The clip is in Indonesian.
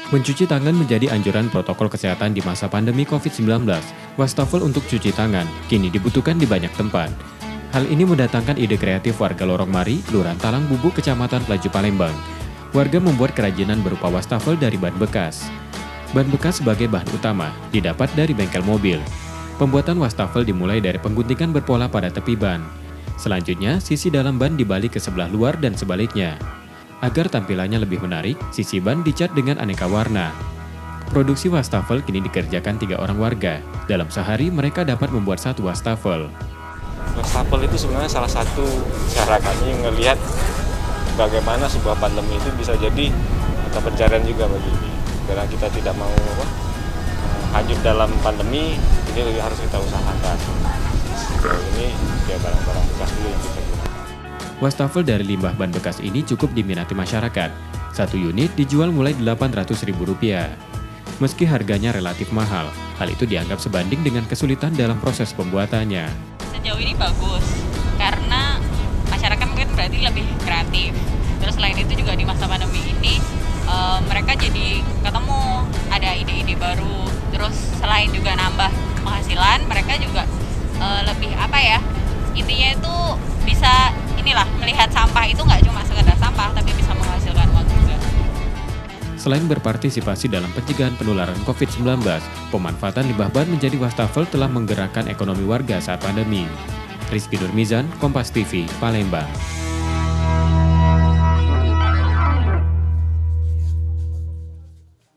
Mencuci tangan menjadi anjuran protokol kesehatan di masa pandemi COVID-19. Wastafel untuk cuci tangan kini dibutuhkan di banyak tempat. Hal ini mendatangkan ide kreatif warga Lorong Mari, Kelurahan Talang Bubuk, Kecamatan Pelaju Palembang. Warga membuat kerajinan berupa wastafel dari ban bekas. Ban bekas sebagai bahan utama didapat dari bengkel mobil. Pembuatan wastafel dimulai dari pengguntingan berpola pada tepi ban. Selanjutnya, sisi dalam ban dibalik ke sebelah luar dan sebaliknya. Agar tampilannya lebih menarik, sisi ban dicat dengan aneka warna. Produksi wastafel kini dikerjakan 3 orang warga. Dalam sehari, mereka dapat membuat 1 wastafel. Wastafel itu sebenarnya salah satu cara kami melihat bagaimana sebuah pandemi itu bisa jadi mata pencarian juga bagi ini. Karena kita tidak mau hanyut dalam pandemi, ini harus kita usahakan. Ini ya barang-barang bekas dulu yang kita gunakan. Wastafel dari limbah ban bekas ini cukup diminati masyarakat. 1 unit dijual mulai Rp800.000. Meski harganya relatif mahal, hal itu dianggap sebanding dengan kesulitan dalam proses pembuatannya. Sejauh ini bagus, karena masyarakat mungkin berarti lebih kreatif. Terus selain itu juga di masa pandemi ini, mereka jadi ketemu, ada ide-ide baru. Terus selain juga nambah penghasilan, mereka juga lebih intinya itu bisa melihat sampah itu nggak cuma sekedar sampah, tapi bisa menghasilkan uang juga. Selain berpartisipasi dalam pencegahan penularan COVID-19, pemanfaatan limbah ban menjadi wastafel telah menggerakkan ekonomi warga saat pandemi. Rizky Nurmizan, Kompas TV, Palembang.